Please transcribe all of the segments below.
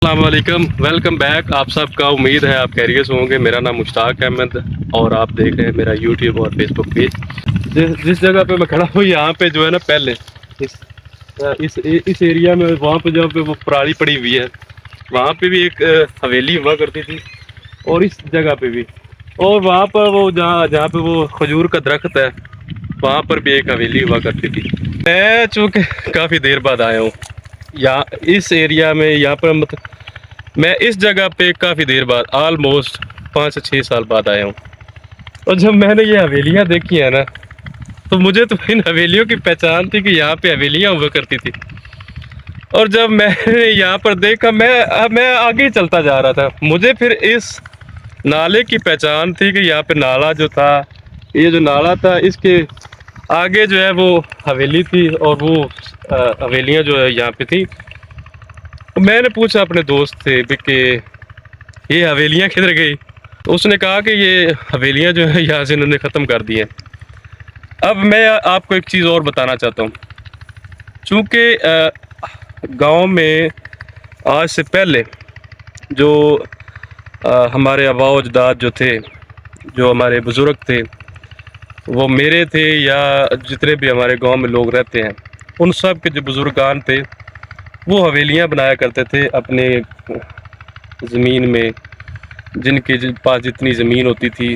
السلام علیکم، welcome back. آپ سب کا امید ہے آپ خیریت سے ہوں گے۔ میرا نام مشتاق احمد اور آپ دیکھ رہے ہیں میرا یوٹیوب اور فیس بک پیج۔ جس جگہ پہ میں کھڑا ہوں یہاں پہ جو ہے نا پہلے اس ایریا میں وہاں پہ جہاں پہ وہ پرالی پڑی ہوئی ہے وہاں پہ بھی ایک حویلی ہوا کرتی تھی، اور اس جگہ پہ بھی، اور وہاں پر وہ جہاں پہ وہ کھجور کا درخت ہے وہاں پر بھی ایک حویلی ہوا کرتی تھی۔ میں چونکہ کافی دیر بعد آیا ہوں یہاں اس ایریا میں، یہاں پر میں اس جگہ پہ کافی دیر بعد آلموسٹ 5 سے 6 سال بعد آیا ہوں، اور جب میں نے یہ حویلیاں دیکھی ہیں نا تو مجھے تو ان حویلیوں کی پہچان تھی کہ یہاں پہ حویلیاں ہوا کرتی تھی، اور جب میں نے یہاں پر دیکھا میں آگے چلتا جا رہا تھا، مجھے پھر اس نالے کی پہچان تھی کہ یہاں پہ نالا جو تھا، یہ جو نالا تھا اس کے آگے جو ہے وہ حویلی تھی، اور وہ حویلیاں جو ہے یہاں پہ تھی۔ میں نے پوچھا اپنے دوست سے کہ یہ حویلیاں کدھر گئی، تو اس نے کہا کہ یہ حویلیاں جو ہیں یہاں سے انہوں نے ختم کر دی ہیں۔ اب میں آپ کو ایک چیز اور بتانا چاہتا ہوں، چونکہ گاؤں میں آج سے پہلے جو ہمارے آباء و اجداد جو تھے، جو ہمارے بزرگ تھے، وہ میرے تھے یا جتنے بھی ہمارے گاؤں میں لوگ رہتے ہیں، ان سب کے جو بزرگان تھے وہ حویلیاں بنایا کرتے تھے اپنے زمین میں، جن کے پاس جتنی زمین ہوتی تھی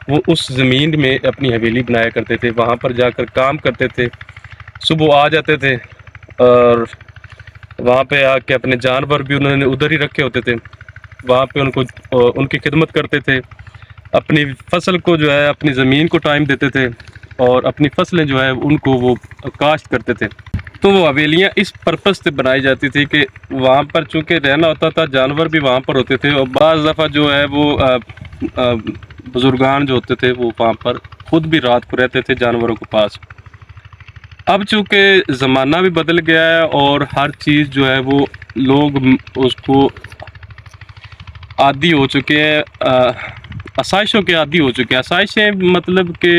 وہ اس زمین میں اپنی حویلی بنایا کرتے تھے، وہاں پر جا کر کام کرتے تھے، صبح آ جاتے تھے اور وہاں پہ آ کے اپنے جانور بھی انہوں نے ادھر ہی رکھے ہوتے تھے، وہاں پہ ان کی خدمت کرتے تھے، اپنی فصل کو جو ہے اپنی زمین کو ٹائم دیتے تھے، اور اپنی فصلیں جو ہے ان کو وہ کاشت کرتے تھے۔ تو وہ حویلیاں اس پرپس سے بنائی جاتی تھی کہ وہاں پر چونکہ رہنا ہوتا تھا، جانور بھی وہاں پر ہوتے تھے، اور بعض دفعہ جو ہے وہ بزرگان جو ہوتے تھے وہ وہاں پر خود بھی رات کو رہتے تھے جانوروں کے پاس۔ اب چونکہ زمانہ بھی بدل گیا ہے اور ہر چیز جو ہے وہ لوگ اس کو عادی ہو چکے ہیں، آسائشوں کے عادی ہو چکے ہیں۔ آسائشیں مطلب کہ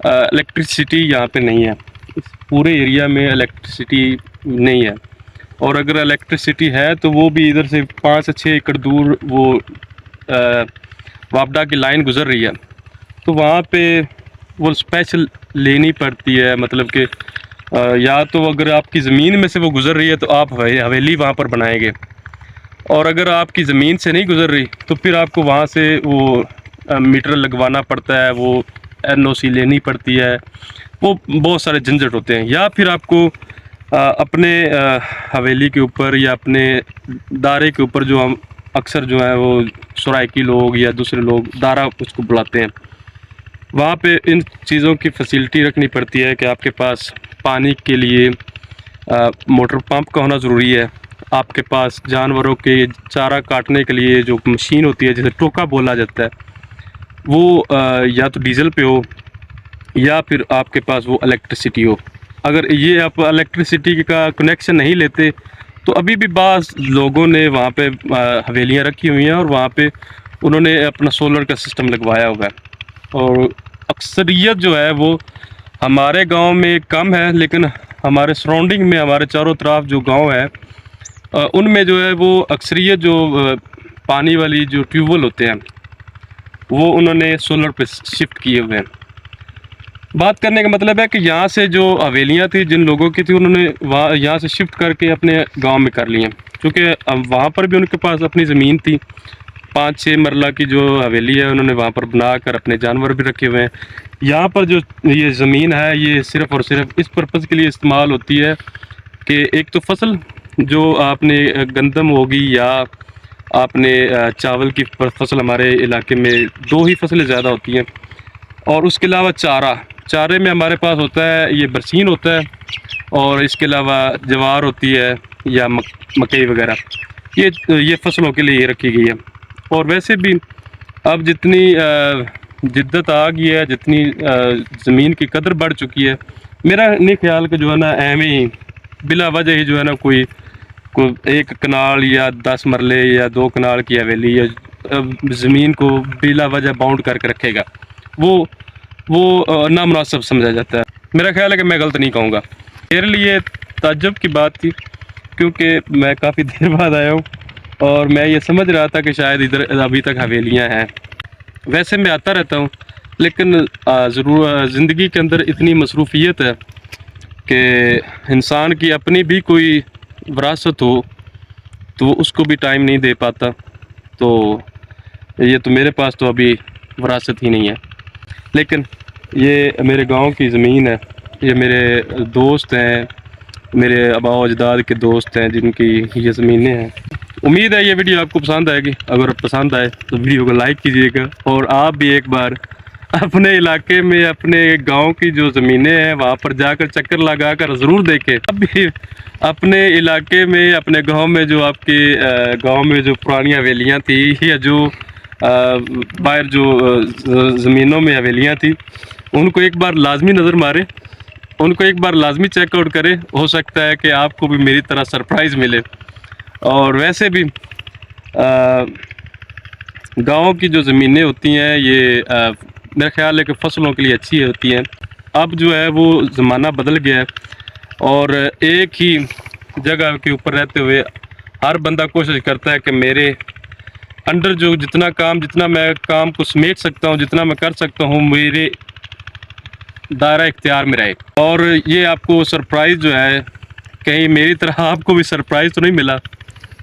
الیکٹرسٹی یہاں پہ نہیں ہے، اس پورے ایریا میں الیکٹرسٹی نہیں ہے، اور اگر الیکٹرسٹی ہے تو وہ بھی ادھر سے 5 سے 6 ایکڑ دور وہ وابڈا کی لائن گزر رہی ہے، تو وہاں پہ وہ اسپیشل لینی پڑتی ہے، مطلب کہ یا تو اگر آپ کی زمین میں سے وہ گزر رہی ہے تو آپ حویلی وہاں پر بنائیں گے، اور اگر آپ کی زمین سے نہیں گزر رہی تو پھر آپ کو وہاں سے وہ میٹر لگوانا پڑتا ہے، وہ NOC لینی پڑتی ہے، وہ بہت سارے جھنجھٹ ہوتے ہیں، یا پھر آپ کو اپنے حویلی کے اوپر یا اپنے دارے کے اوپر جو ہم اکثر جو ہے وہ سرائکی لوگ یا دوسرے لوگ دارا اس کو بلاتے ہیں، وہاں پہ ان چیزوں کی فیسلٹی رکھنی پڑتی ہے کہ آپ کے پاس پانی کے لیے موٹر پمپ کا ہونا ضروری ہے، آپ کے پاس جانوروں کے چارہ کاٹنے کے لیے جو مشین ہوتی ہے جسے ٹوکا بولا جاتا ہے وہ یا تو ڈیزل پہ ہو یا پھر آپ کے پاس وہ الیکٹرسٹی ہو۔ اگر یہ آپ الیکٹرسٹی کا کنیکشن نہیں لیتے تو ابھی بھی بعض لوگوں نے وہاں پہ حویلیاں رکھی ہوئی ہیں اور وہاں پہ انہوں نے اپنا سولر کا سسٹم لگوایا ہوا ہے، اور اکثریت جو ہے وہ ہمارے گاؤں میں کم ہے، لیکن ہمارے سراؤنڈنگ میں ہمارے چاروں طرف جو گاؤں ہے ان میں جو ہے وہ اکثریت جو پانی والی جو ٹیوب ویل ہوتے ہیں وہ انہوں نے سولر پہ شفٹ کیے ہوئے ہیں۔ بات کرنے کا مطلب ہے کہ یہاں سے جو حویلیاں تھیں جن لوگوں کی تھی انہوں نے یہاں سے شفٹ کر کے اپنے گاؤں میں کر لی ہیں، کیونکہ وہاں پر بھی ان کے پاس اپنی زمین تھی، 5-6 مرلہ کی جو حویلی ہے انہوں نے وہاں پر بنا کر اپنے جانور بھی رکھے ہوئے ہیں۔ یہاں پر جو یہ زمین ہے یہ صرف اور صرف اس پرپز کے لیے استعمال ہوتی ہے کہ ایک تو فصل جو آپ نے گندم ہوگی یا آپ نے چاول کی فصل، ہمارے علاقے میں 2 ہی فصلیں زیادہ ہوتی ہیں، اور اس کے علاوہ چارے میں ہمارے پاس ہوتا ہے یہ برسین ہوتا ہے، اور اس کے علاوہ جوار ہوتی ہے یا مکئی وغیرہ، یہ فصلوں کے لیے یہ رکھی گئی ہے۔ اور ویسے بھی اب جتنی جدت آ گئی ہے، جتنی زمین کی قدر بڑھ چکی ہے، میرا نہیں خیال کہ جو ہے نا ایویں ہی بلا وجہ ہی جو ہے نا کوئی 1 کنال یا 10 مرلے یا 2 کنال کی حویلی یا زمین کو بلا وجہ باؤنڈ کر کے رکھے گا، وہ نامناسب سمجھا جاتا ہے۔ میرا خیال ہے کہ میں غلط نہیں کہوں گا، میرے لیے تعجب کی بات تھی کیونکہ میں کافی دیر بعد آیا ہوں اور میں یہ سمجھ رہا تھا کہ شاید ادھر ابھی تک حویلیاں ہیں. ویسے میں آتا رہتا ہوں لیکن ضرور زندگی کے اندر اتنی مصروفیت ہے کہ انسان کی اپنی بھی کوئی وراثت ہو تو وہ اس کو بھی ٹائم نہیں دے پاتا. تو یہ تو میرے پاس تو ابھی وراثت ہی نہیں ہے. لیکن یہ میرے گاؤں کی زمین ہے, یہ میرے دوست ہیں, میرے آباء و اجداد کے دوست ہیں جن کی یہ زمینیں ہیں. امید ہے یہ ویڈیو آپ کو پسند آئے گی. اگر پسند آئے تو ویڈیو کو لائک کیجیے گا, اور آپ بھی ایک بار اپنے علاقے میں اپنے گاؤں کی جو زمینیں ہیں وہاں پر جا کر چکر لگا کر ضرور دیکھیں. اب بھی اپنے علاقے میں, اپنے گاؤں میں جو آپ کے گاؤں میں جو پرانی حویلیاں تھیں یا جو باہر جو زمینوں میں حویلیاں تھیں, ان کو ایک بار لازمی نظر مارے, ان کو ایک بار لازمی چیک آؤٹ کرے. ہو سکتا ہے کہ آپ کو بھی میری طرح سرپرائز ملے. اور ویسے بھی گاؤں کی جو زمینیں ہوتی ہیں یہ میرا خیال ہے کہ فصلوں کے لیے اچھی ہوتی ہیں. اب جو ہے وہ زمانہ بدل گیا ہے, اور ایک ہی جگہ کے اوپر رہتے ہوئے ہر بندہ کوشش کرتا ہے کہ میرے انڈر جو جتنا میں کام کو سمیٹ سکتا ہوں, جتنا میں کر سکتا ہوں, میرے دائرہ اختیار میں رہے. اور یہ آپ کو سرپرائز جو ہے, کہیں میری طرح آپ کو بھی سرپرائز تو نہیں ملا,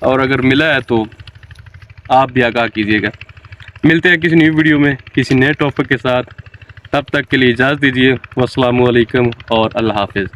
اور اگر ملا ہے تو آپ بھی آگاہ کیجیے گا. ملتے ہیں کسی نیو ویڈیو میں کسی نئے ٹاپک کے ساتھ. تب تک کے لیے اجازت دیجیے. والسلام علیکم اور اللہ حافظ.